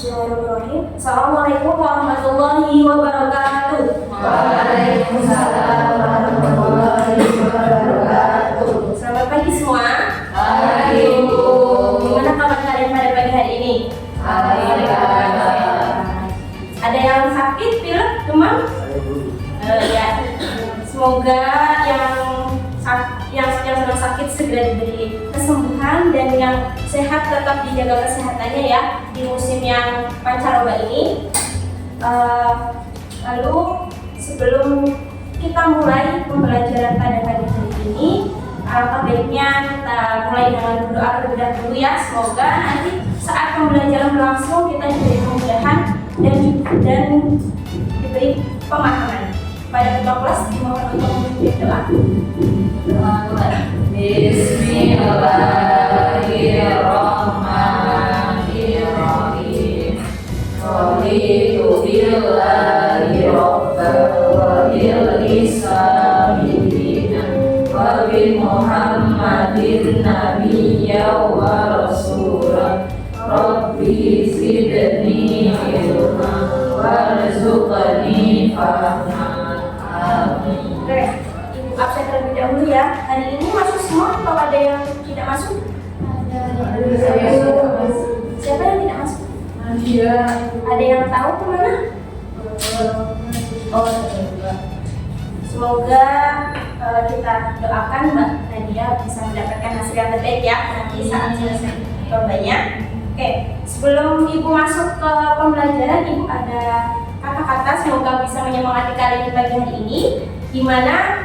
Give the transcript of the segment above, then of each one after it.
Bismillahirrahmanirrahim. Assalamualaikum warahmatullahi wabarakatuh. Waalaikumsalam warahmatullahi wabarakatuh. Selamat pagi semua. Pagi Bu. Gimana kabar kalian pada pagi hari ini? Ada yang sakit, pilek, demam? Ya. Semoga yang sedang sakit segera diberi kesembuhan dan yang sehat tetap dijaga kesehatannya ya di musim yang pancaroba ini. Lalu sebelum kita mulai pembelajaran pada pagi hari ini, alangkah baiknya kita mulai dengan berdoa terlebih dahulu ya. Semoga nanti saat pembelajaran berlangsung kita diberi kemudahan dan diberi pemahaman. Pada ketua kelas dimohon untuk memimpin doa. Bismillahirrahmanirrahim. Raditu billahi rabban wa bil islami dinan wa bi Muhammadin nabiyyan wa rasulan. Rabbi zidni ilman warzuqni fahman. Amin. Oke, Ibu absen terlebih dahulu ya. Hari ini masuk semua atau ada yang tidak masuk? Siapa yang tidak masuk? Ada yang tahu kemana? Oh, semoga kita doakan Mbak Nadia bisa mendapatkan hasil yang terbaik ya nanti saat selesai combanya. Oke, sebelum Ibu masuk ke pembelajaran, Ibu ada kata-kata semoga bisa menyemangati kalian di pagi hari ini, di mana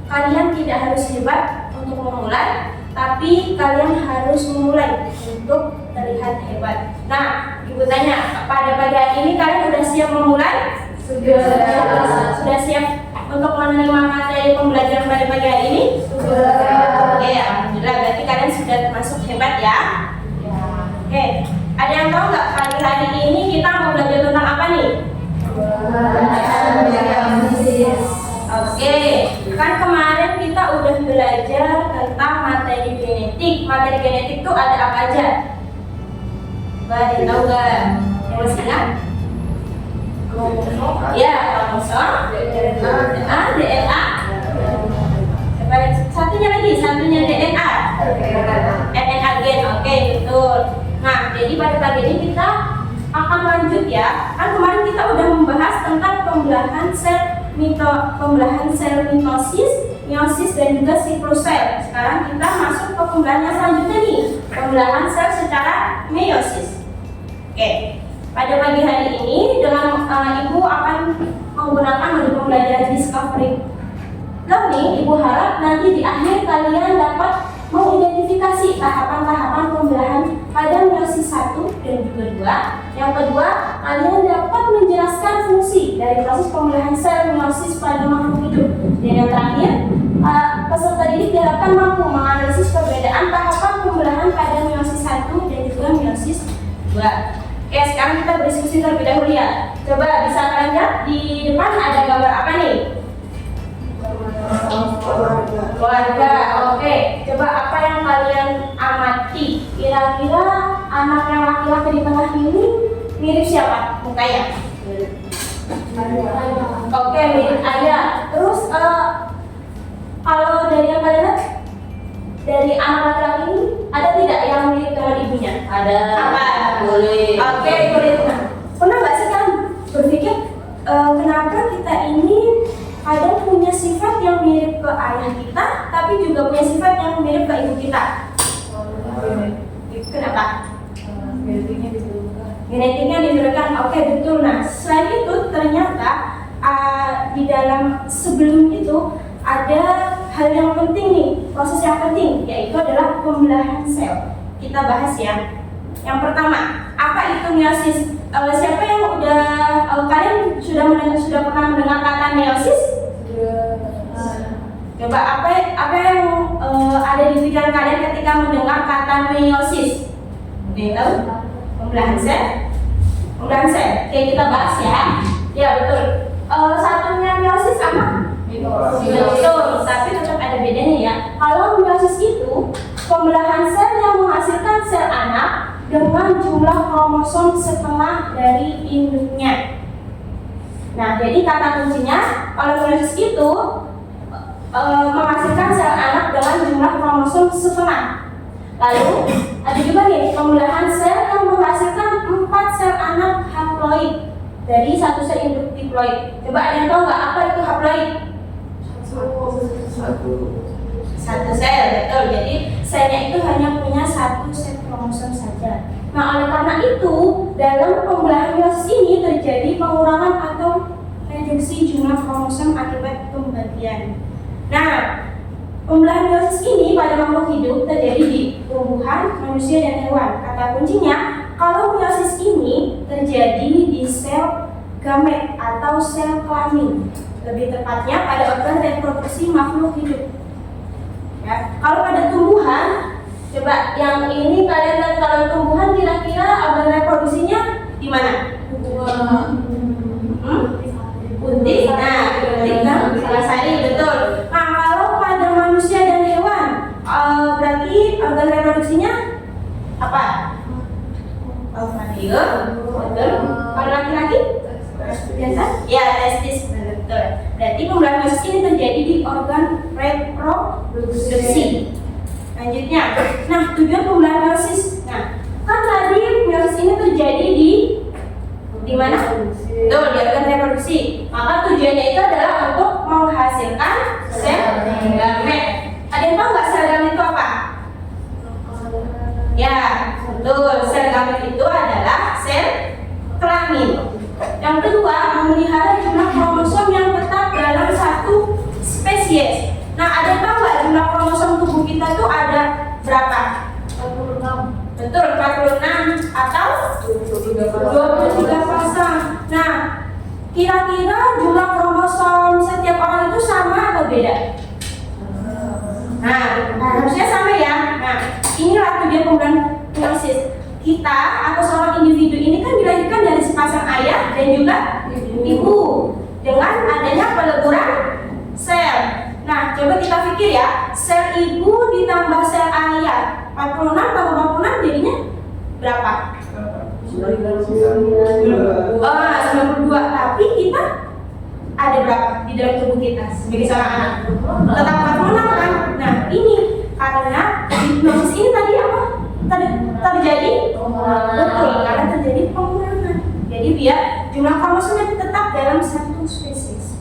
kalian tidak harus hebat untuk memulai, tapi kalian harus memulai untuk terlihat hebat. Nah, Ibu tanya, pada pagi hari ini kalian sudah siap memulai? Sudah siap untuk menerima materi pembelajaran pada pagi hari ini? Oke, alhamdulillah, berarti kalian sudah termasuk hebat ya. Oke, ada yang tahu nggak pagi hari ini kita mau belajar tentang apa nih? Oke, kan kemarin kita udah belajar tentang materi genetik. Materi genetik itu ada apa aja? Ada yang tahu nggak? Yang masih ingat? Ya, kromosom, DNA. Satunya lagi, satunya DNA. RNA gen, oke betul. Nah, jadi pada pagi ini kita akan lanjut ya. Kan kemarin kita udah membahas tentang pembelahan sel mitosis, meiosis dan juga siklus sel. Sekarang kita masuk ke pembelahan yang selanjutnya nih, pembelahan sel secara meiosis. Oke, pada pagi hari ini dengan Ibu akan menggunakan metode pembelajaran discovery learning. Ibu harap nanti di akhir kalian dapat mengidentifikasi tahapan-tahapan pembelahan pada meiosis 1 dan juga 2. Yang kedua, kalian dapat menjelaskan fungsi dari proses pembelahan sel meiosis pada makhluk hidup. Dan yang terakhir, peserta didik diharapkan mampu menganalisis perbedaan tahapan pembelahan pada meiosis 1 dan juga meiosis 2. Oke, sekarang kita berdiskusi terlebih dahulu ya. Coba bisa kalian lihat di depan ada gambar apa nih? Keluarga. Oke, coba apa yang kalian amati? Kira-kira anak yang laki-laki di tengah ini mirip siapa mukanya? Oke, mirip ayah. Terus kalau dari yang kalian lihat, dari anak laki-laki ini ada tidak yang mirip dengan ibunya? Ada. Apa? Kulit. Oke, kulit. Nah, pernah nggak sih kan berpikir kenapa kita ini kadang punya sifat yang mirip ke ayah kita, tapi juga punya sifat yang mirip ke ibu kita? Kenapa? Genetiknya diturunkan. Oke, betul. Nah, selain itu ternyata di dalam sebelum itu ada hal yang penting nih, proses yang penting, yaitu adalah pembelahan sel. Kita bahas ya. Yang pertama, apa itu meiosis? Siapa yang kalian sudah pernah mendengar kata meiosis? Coba apa yang ada di pikiran kalian ketika mendengar kata meiosis? Ada yang tahu? Pembelahan sel. Pembelahan sel. Oke, kita bahas ya. Ya betul. Satunya meiosis apa? Betul. Tapi tetap ada bedanya ya. Kalau meiosis itu pembelahan sel yang menghasilkan sel anak dengan jumlah kromosom setengah dari induknya. Nah, jadi kata kuncinya kalau meiosis itu menghasilkan sel anak dengan jumlah kromosom setengah. Lalu ada juga nih pembelahan sel yang menghasilkan 4 sel anak haploid dari satu sel induk diploid. Coba ada yang tahu nggak apa itu haploid? Satu sel, betul. Jadi selnya itu hanya punya satu sel kromosom saja. Nah, oleh karena itu dalam pembelahan meiosis ini terjadi pengurangan atau reduksi jumlah kromosom akibat pembagian. Nah, pembelahan meiosis ini pada makhluk hidup terjadi di tumbuhan, manusia, dan hewan. Kata kuncinya, kalau meiosis ini terjadi di sel gamet atau sel kelamin, lebih tepatnya pada organ reproduksi makhluk hidup. Ya, kalau pada tumbuhan, coba yang ini kalian lihat, kalau tumbuhan kira-kira organ reproduksinya di mana? Putih. Nah, putih kan? Salasari, betul. Nah, kalau pada manusia dan hewan, berarti organ reproduksinya apa? Ovario, betul. Kalau laki-laki? Biasa? Ya, testis, betul. Berarti pembelahan meiosis ini terjadi di organ reproduksi. Selanjutnya, nah tujuan pembelahan meiosis. Nah, kan tadi meiosis ini terjadi di mana? Betul, di organ reproduksi. Maka tujuannya itu adalah untuk menghasilkan sel gamet. Ada yang tahu nggak sel gamet itu apa? Ya, betul. Sel gamet itu adalah sel kelamin. Yang kedua, memelihara jumlah kromosom yang tetap dalam satu spesies. Nah, ada yang tahu nggak jumlah kromosom tubuh kita tuh ada berapa? 46. Betul, 46 atau 23 pasang. Nah, kira-kira jumlah kromosom setiap orang itu sama atau beda? Nah, harusnya sama ya. Nah, inilah tujuan pembelahan meiosis. Kita atau seorang individu ini kan dilahirkan dari sepasang ayah dan juga ibu dengan adanya peleburan sel. Nah, coba kita pikir ya, sel ibu ditambah sel ayah 46 tambah 46 jadinya berapa? 92. Tapi kita ada berapa di dalam tubuh kita sebagai seorang anak? Tetap 46 kan? Nah, ini karena meiosis ini tadi apa? Terjadi betul, karena terjadi pengurangan. Jadi biar jumlah kromosomnya tetap dalam satu spesies.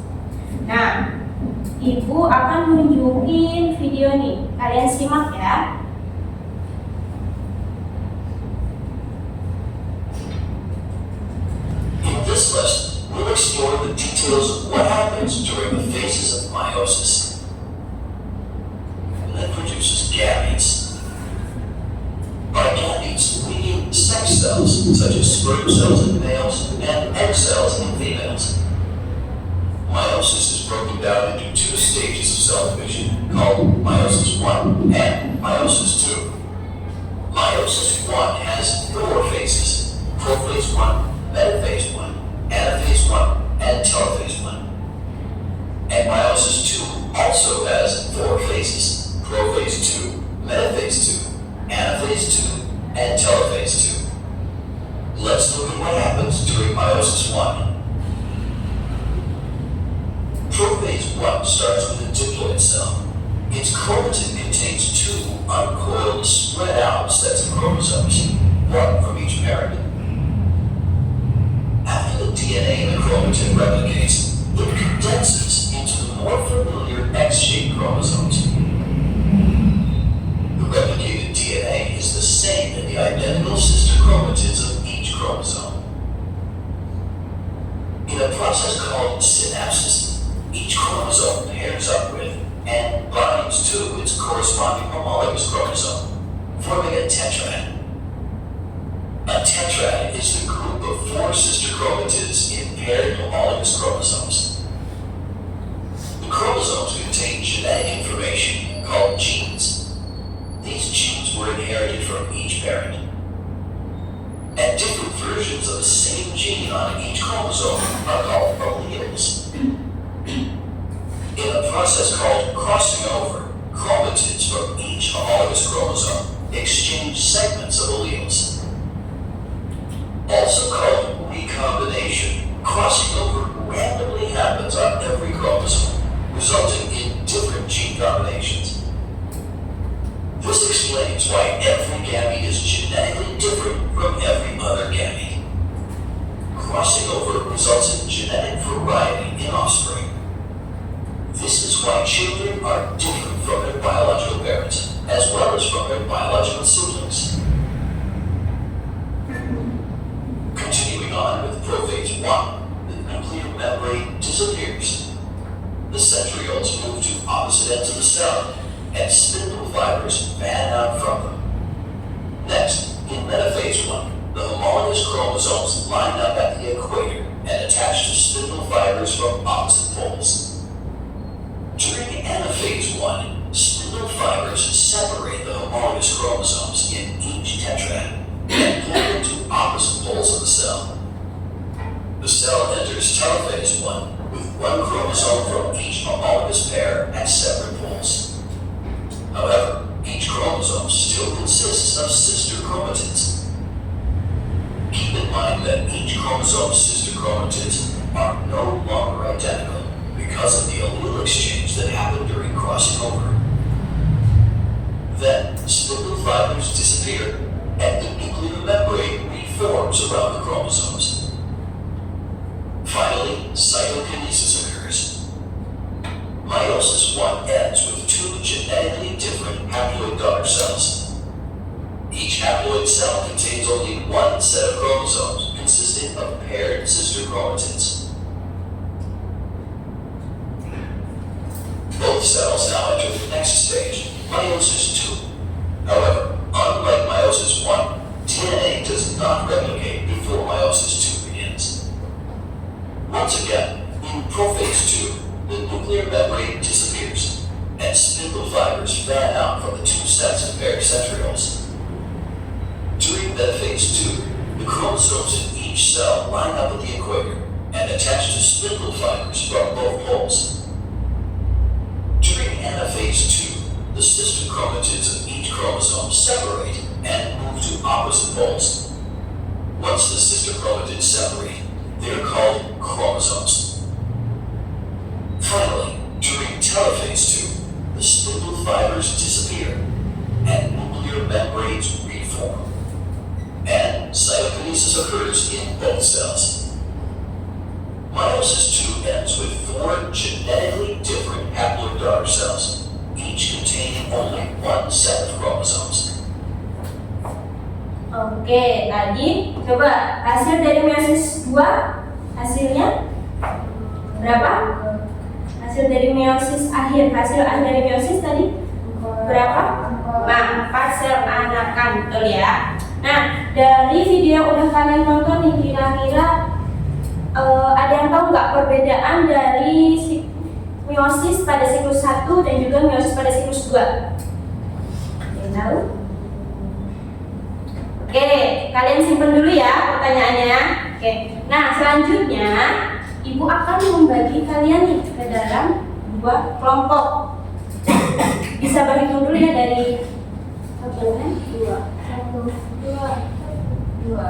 Nah, ibu akan nunjukin video nih, kalian simak ya. In this lesson, we'll explore the details of what happens during the phases of meiosis. That produces gametes. By gametes, we mean sex cells, such as sperm cells in males and egg cells in females. Meiosis is broken down into 2 stages of cell division, called meiosis 1 and meiosis 2. Meiosis 1 has 4 phases: prophase 1, metaphase 1, anaphase 1, and telophase 1. And meiosis 2 also has 4 phases: prophase 2, metaphase 2, anaphase 2, and telophase 2. Let's look at what happens during meiosis 1. Prophase 1 starts with a diploid cell. Its chromatin contains 2 uncoiled, spread out sets of chromosomes, 1 from each parent. After the DNA in the chromatin replicates, it condenses into the more familiar X-shaped chromosomes. The replicated DNA is the same in the identical sister chromatins of each chromosome. In a process called synapsis, each chromosome pairs up with and binds to its corresponding homologous chromosome, forming a tetrad. A tetrad is the group of 4 sister chromatins in paired homologous chromosomes. The chromosomes contain genetic information called genes. These genes were inherited from each parent. And different versions of the same gene on each chromosome are called alleles. In a process called crossing over, chromatins from each homologous chromosome exchange segments of alleles. explains why every gamete is genetically different from every other gamete. Crossing over results in genetic variety in offspring. This is why children are different from their biological parents, as well as from their biological siblings. Continuing on with prophase 1, the nuclear membrane disappears. The centrioles move to opposite ends of the cell, and spindle fibers fan out from them. Next, in metaphase 1, the homologous chromosomes line up at the equator and attach to spindle fibers from opposite poles. During anaphase 1, spindle fibers separate the homologous chromosomes in each tetrad and pull them to opposite poles of the cell. The cell enters telophase 1 with one chromosome from each homologous pair at separate poles. However, each chromosome still consists of sister chromatids. Keep in mind that each chromosome's sister chromatids are no longer identical because of the allele exchange that happened during crossing over. Then, spindle fibers disappear, and the nuclear membrane reforms around the chromosomes. Finally, cytokinesis occurs. Meiosis 1 ends with two genetically different haploid daughter cells. Each haploid cell contains only one set of chromosomes consisting of paired sister chromatids. Both cells now enter the next stage, meiosis 2. However, unlike meiosis 1, DNA does not replicate before meiosis 2 begins. Once again, in prophase 2, the nuclear membrane disappears, and spindle fibers fan out from the two sets of paired centrioles. During metaphase 2, the chromosomes in each cell line up at the equator and attach to spindle fibers from both poles. During anaphase 2, the sister chromatids of each chromosome separate and move to opposite poles. Once the sister chromatids separate, they are called chromosomes. Finally, during telophase 2, the spindle fibers disappear and nuclear membranes reform. And cytokinesis occurs in both cells. Meiosis 2 ends with 4 genetically different haploid daughter cells, each containing only one set of chromosomes. Oke, tadi coba hasil dari meiosis 2 hasilnya berapa? Hasil dari meiosis akhir, hasil akhir dari meiosis tadi berapa? 4 sel anakan, betul ya. Nah, dari video yang udah kalian tonton nih, kira-kira ada yang tahu nggak perbedaan dari meiosis pada siklus 1 dan juga meiosis pada siklus 2? Ada yang tahu? Oke, kalian simpen dulu ya pertanyaannya. Oke, nah selanjutnya Ibu akan membagi kalian nih ke dalam 2 kelompok. Bisa berhitung dulu ya dari 1, 2, 1, 2, 2, 2, 1.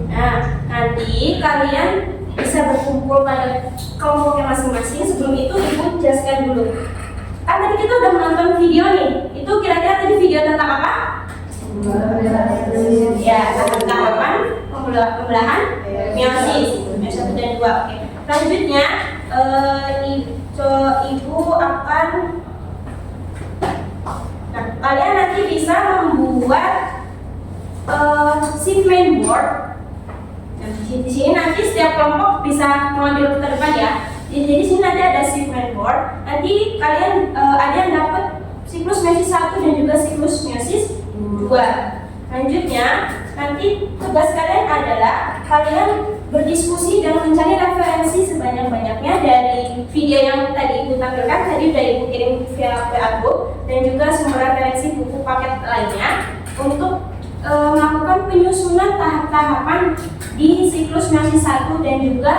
Nah, nanti kalian bisa berkumpul pada kelompoknya masing-masing. Sebelum itu Ibu jelaskan dulu. Kan tadi kita udah menonton video nih. Itu kira-kira tadi video tentang apa? Ya, tentang apa? Pembelahan meiosis 1 dan 2. Oke. Selanjutnya Ibu akan kalian nanti bisa membuat sheet main board. Nah, di sini nanti setiap kelompok bisa mengambil ke depan ya. Jadi di sini nanti ada sheet main board. Nanti kalian ada yang dapat siklus meiosis 1 dan juga siklus meiosis 2. Selanjutnya, nanti tugas kalian adalah kalian berdiskusi dan mencari referensi sebanyak-banyaknya dari video yang tadi Ibu tampilkan. Tadi udah Ibu kirim via WA group, dan juga sumber referensi buku paket lainnya untuk melakukan penyusunan tahap-tahapan di siklus meiosis 1 dan juga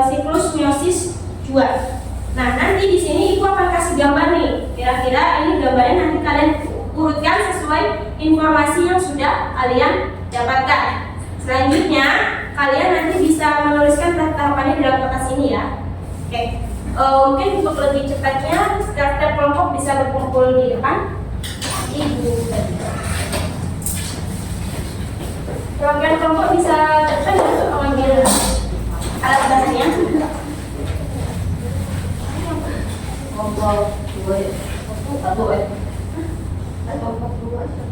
siklus meiosis 2. Nah, nanti di sini Ibu akan kasih gambar nih. Kira-kira ini gambarnya nanti kalian urutkan sesuai informasi yang sudah kalian dapatkan. Selanjutnya, kalian nanti bisa menuliskan tahapannya di dalam kertas ini ya. Oke. Mungkin untuk lebih cepatnya, step-step kelompok bisa berkumpul di depan ibu. Perwakilan kelompok bisa depan untuk mengambil alat bahannya. Kelompok 2 ya. Satu ya. Kelompok 2.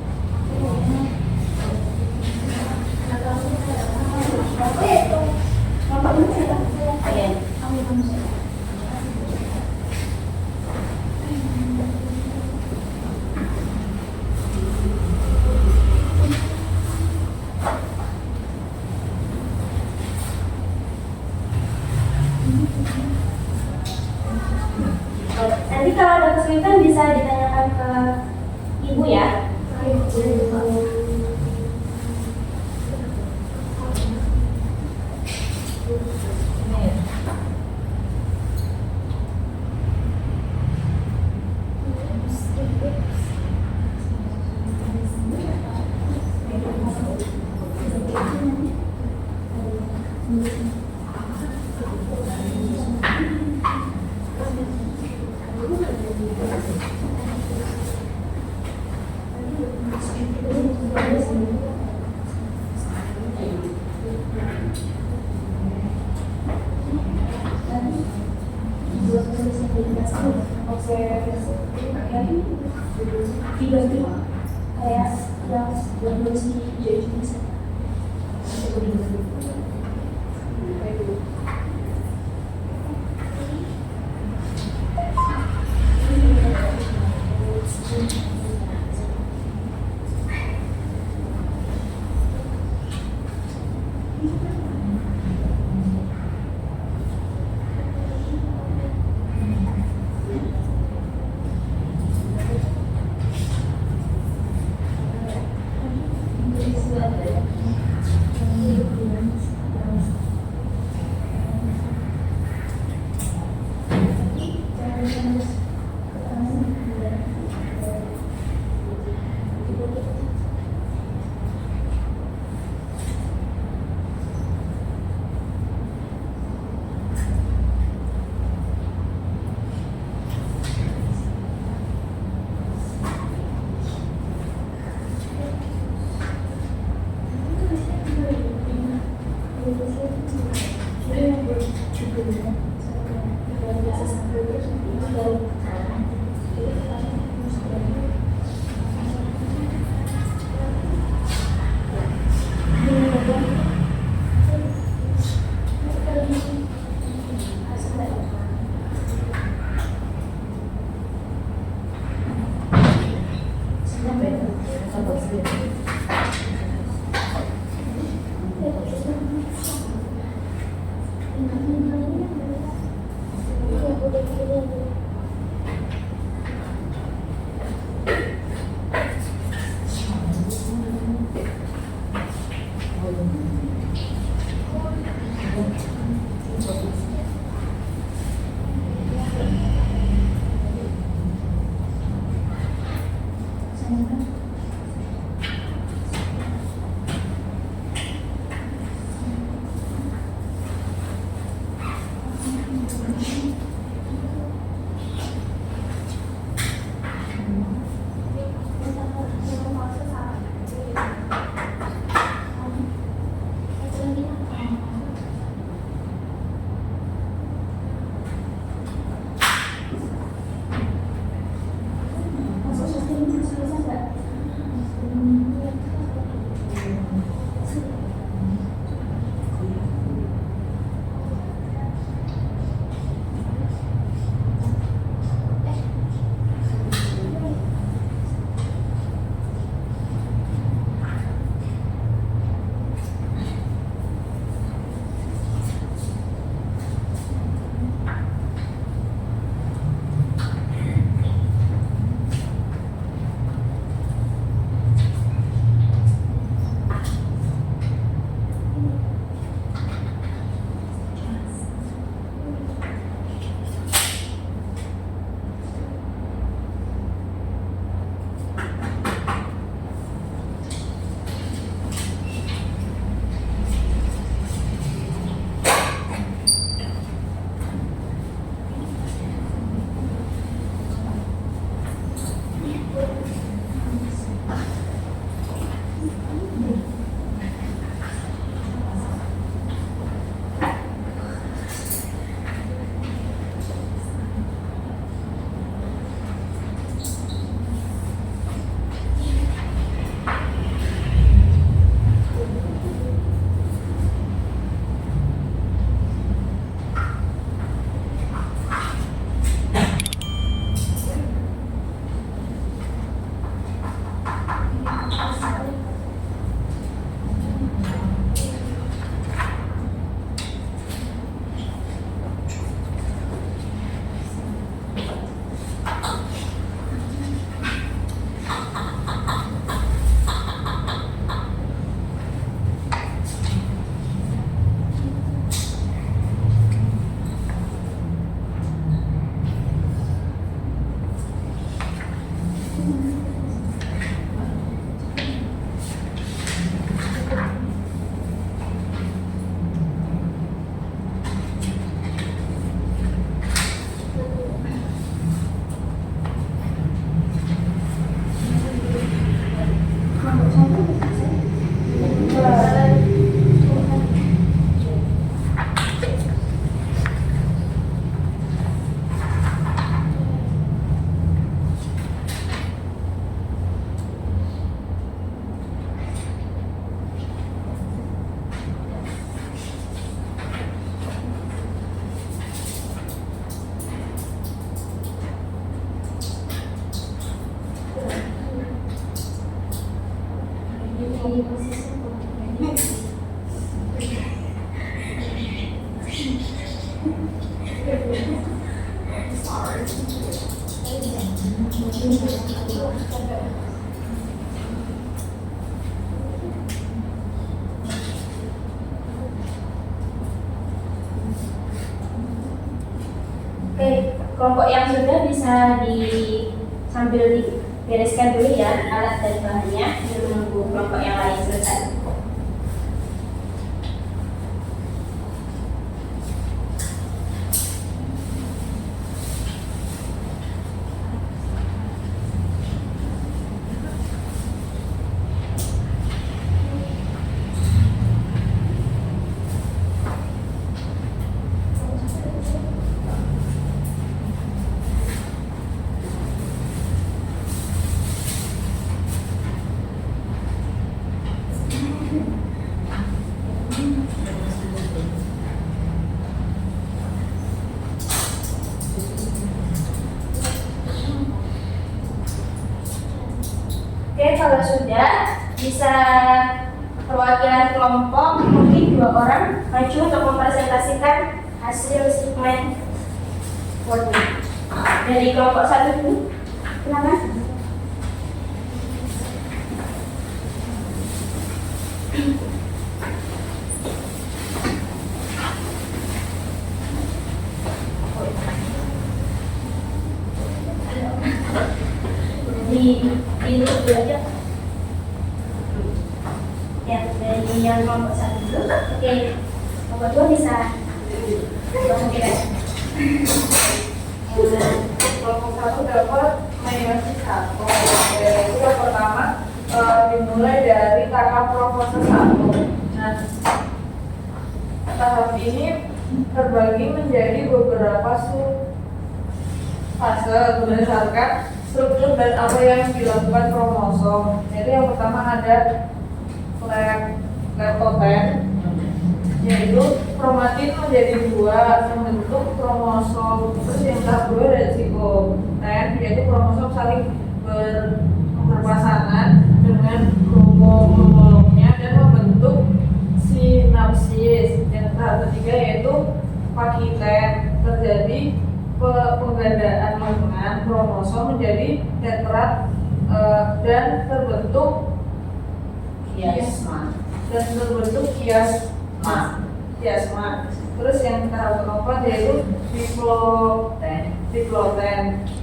Nanti kalau ada kesulitan bisa ditanyakan ke ibu ya. Ini ya. Oke, kelompok yang sudah bisa sambil dibereskan dulu ya alat dan bahannya, menunggu kelompok yang lain selesai. Oke, kalau sudah bisa perwakilan kelompok mungkin 2 orang maju untuk mempresentasikan hasil segmen wording dari kelompok 1 dulu. Silakan. Di dulu aja. Ya, dari yang kelompok 1 dulu. Oke, kelompok 2 bisa langsung kita. Kelompok 1 dapat meiosis 1. Yaitu yang pertama dimulai dari tahap profase 1. Nah, tahap ini terbagi menjadi beberapa sub fase berdasarkan struktur dan apa yang dilakukan kromosom. Jadi yang pertama ada leptoten, yaitu kromatin menjadi 2 membentuk kromosom. Terus yang tahap 2 ada zikoten, yaitu kromosom saling berpasangan dengan homolognya dan membentuk sinapsis. Yang tahap ketiga yaitu pakiten, terjadi penggandaan lengan kromosom menjadi tetrat dan terbentuk kiasma. Terus yang tahap keempat yaitu diploten.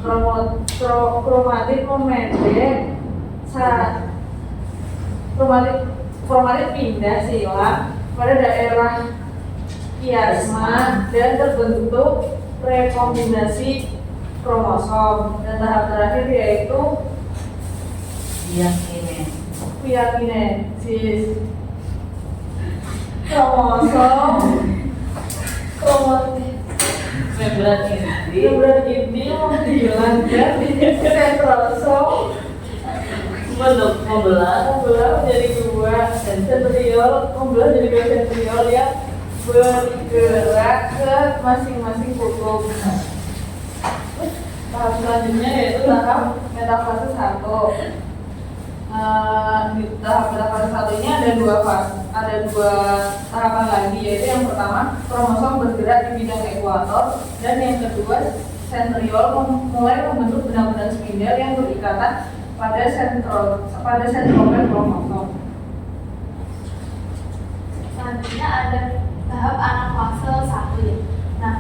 Kromatin memendek kromatin pindah silang pada daerah kiasma dan terbentuk rekombinasi kromosom. Dan tahap terakhir yaitu piakinesis. Kromosom membran inti menghilangkan sentrosom membelah menjadi 2 sentriol, membelah jadi 2 sentriol yang bergerak ke masing-masing kutub. Tahap selanjutnya yaitu tahap metafase 1. Di tahap metafase 1 ini ada 2 fase, ada 2 tahapan lagi, yaitu yang pertama kromosom bergerak di bidang ekuator, dan yang kedua sentriol mulai membentuk benang-benang spindel yang berikatan pada sentromere kromosom. Selanjutnya ada tahap anafase 1 ya. Nah,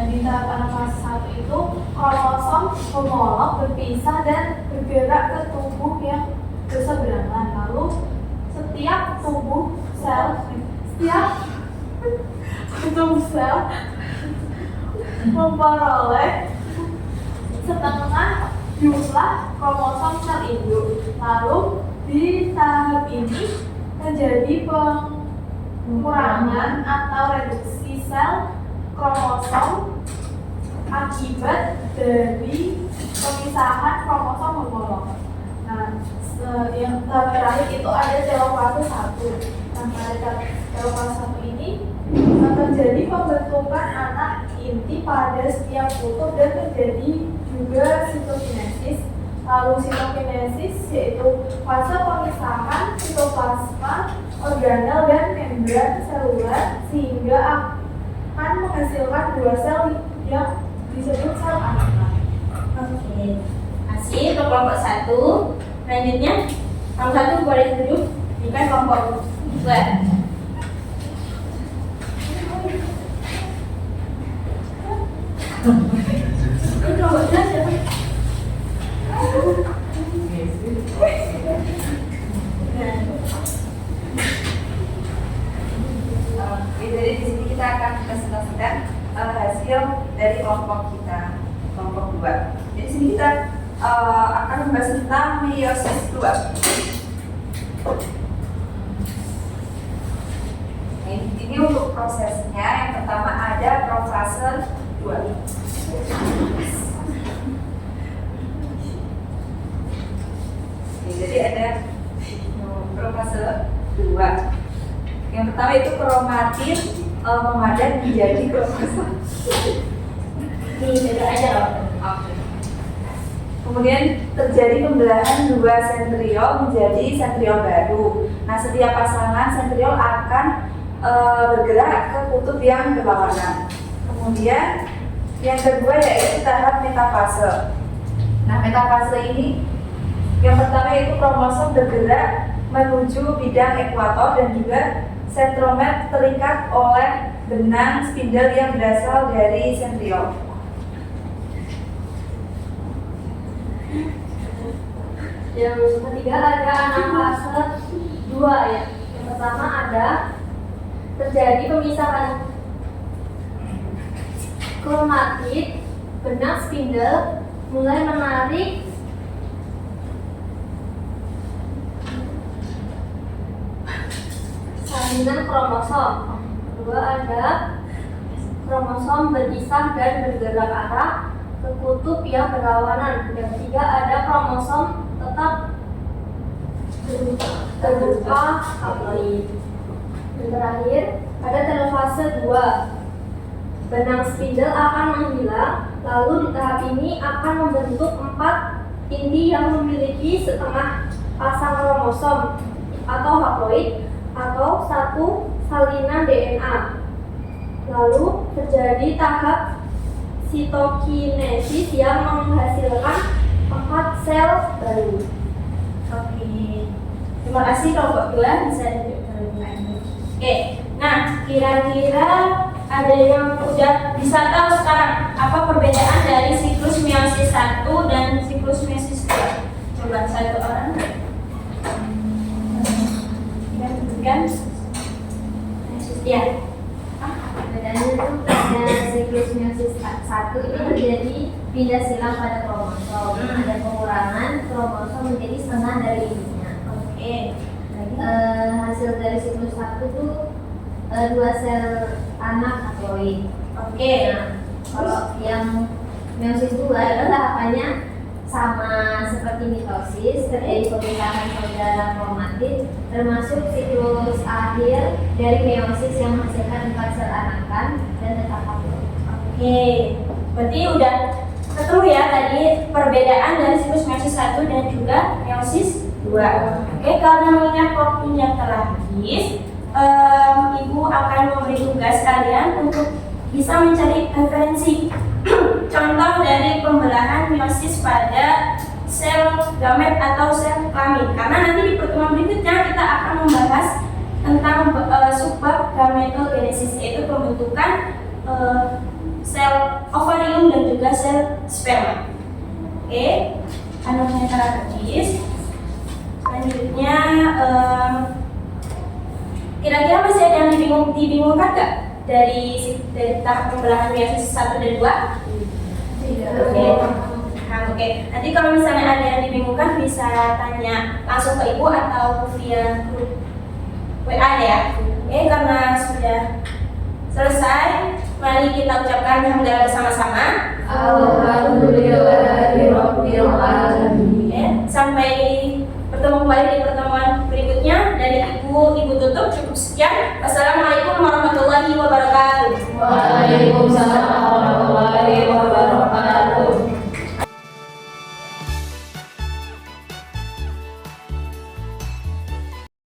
di tahap anafase 1 itu kromosom homolog berpisah dan bergerak ke tubuh yang berseberangan. Lalu setiap sel memperoleh setengah jumlah kromosom sel induk. Lalu di tahap ini terjadi pengurangan atau reduksi sel kromosom akibat dari pemisahan kromosom homolog. Nah, yang terakhir itu ada telofase 1. Nah, pada telofase 1 ini terjadi pembentukan anak inti pada setiap kutub dan terjadi juga sitokinesis Lalu sitokinesis yaitu fase pemisahan sitoplasma, organel, dan membran seluler sehingga akan menghasilkan dua sel yang disebut sel anakan. Oke, kasih untuk kelompok 1. Selanjutnya, kelompok 1 boleh duduk di kelompok 2. Ini kelompok 2 siapa? Jadi di sini kita akan presentasikan hasil dari kelompok kita, kelompok 2. Jadi di sini kita akan membahas tentang meiosis 2. Ini untuk prosesnya, yang pertama ada profase 2. Jadi ada profase 2. Yang pertama itu kromatin memadat menjadi kromosom. Ini beda aja loh. Oke. Kemudian terjadi pembelahan dua sentriol menjadi sentriol baru. Nah, setiap pasangan sentriol akan bergerak ke kutub yang berlawanan. Kemudian yang kedua yaitu tahap metafase. Nah, metafase ini yang pertama yaitu kromosom bergerak menuju bidang ekuator dan juga sentromer terikat oleh benang spindle yang berasal dari sentriol. Yang ketiga ada anafase 2 ya. Yang pertama ada terjadi pemisahan kromatid, benang spindle mulai menarik salinan kromosom. Kedua ada kromosom berpisah dan bergerak arah ke kutub yang berlawanan. Yang ketiga ada kromosom tetap berupa haploid. Dan terakhir ada telofase 2. Benang spindle akan menghilang, lalu di tahap ini akan membentuk 4 inti yang memiliki setengah pasang kromosom atau haploid atau 1 salinan DNA. Lalu terjadi tahap sitokinesis yang menghasilkan 4 sel baru. Oke, terima kasih kelompok 2 bisa duduk lagi. Oke, nah kira-kira ada yang udah bisa tahu sekarang apa perbedaan dari siklus meiosis 1 dan siklus meiosis 2? Coba satu orang. Kan? Ya. Bedanya itu pada siklus meiosis 1 itu terjadi pindah silang pada kromosom. Ada pengurangan kromosom menjadi setengah dari ininya. Oke. Hasil dari siklus 1 itu 2 sel anak haploid. Oke. Nah, kalau yang meiosis 2 itu tahapannya sama seperti mitosis, terjadi pemisahan saudara kromatid, termasuk siklus akhir dari meiosis yang menghasilkan 4 sel anakan dan tetap haploid. Oke. Berarti udah ketemu ya tadi perbedaan dari siklus meiosis 1 dan juga meiosis 2. Oke, karena mengingat waktunya telah habis, Ibu akan memberi tugas kalian untuk bisa mencari referensi contoh dari pembelahan meiosis pada sel gamet atau sel kelamin. Karena nanti di pertemuan berikutnya kita akan membahas tentang subbab gametogenesis, yaitu pembentukan sel ovarium dan juga sel sperma. Oke, anaknya telah habis. Selanjutnya kira-kira masih ada yang dibingungkan nggak dari tahap pembelahan meiosis 1 dan 2? Tidak. Oke. Nah, oke. Nanti kalau misalnya ada yang dibingungkan bisa tanya langsung ke ibu atau via grup WA ya. Oke, karena sudah selesai, mari kita ucapkan hamdalah bersama-sama. Alhamdulillahirabbil alamin. Oke, sampai bertemu kembali di pertemuan berikutnya. Dari ibu tutup cukup sekian. Wassalamualaikum warahmatullahi wabarakatuh. Waalaikumsalam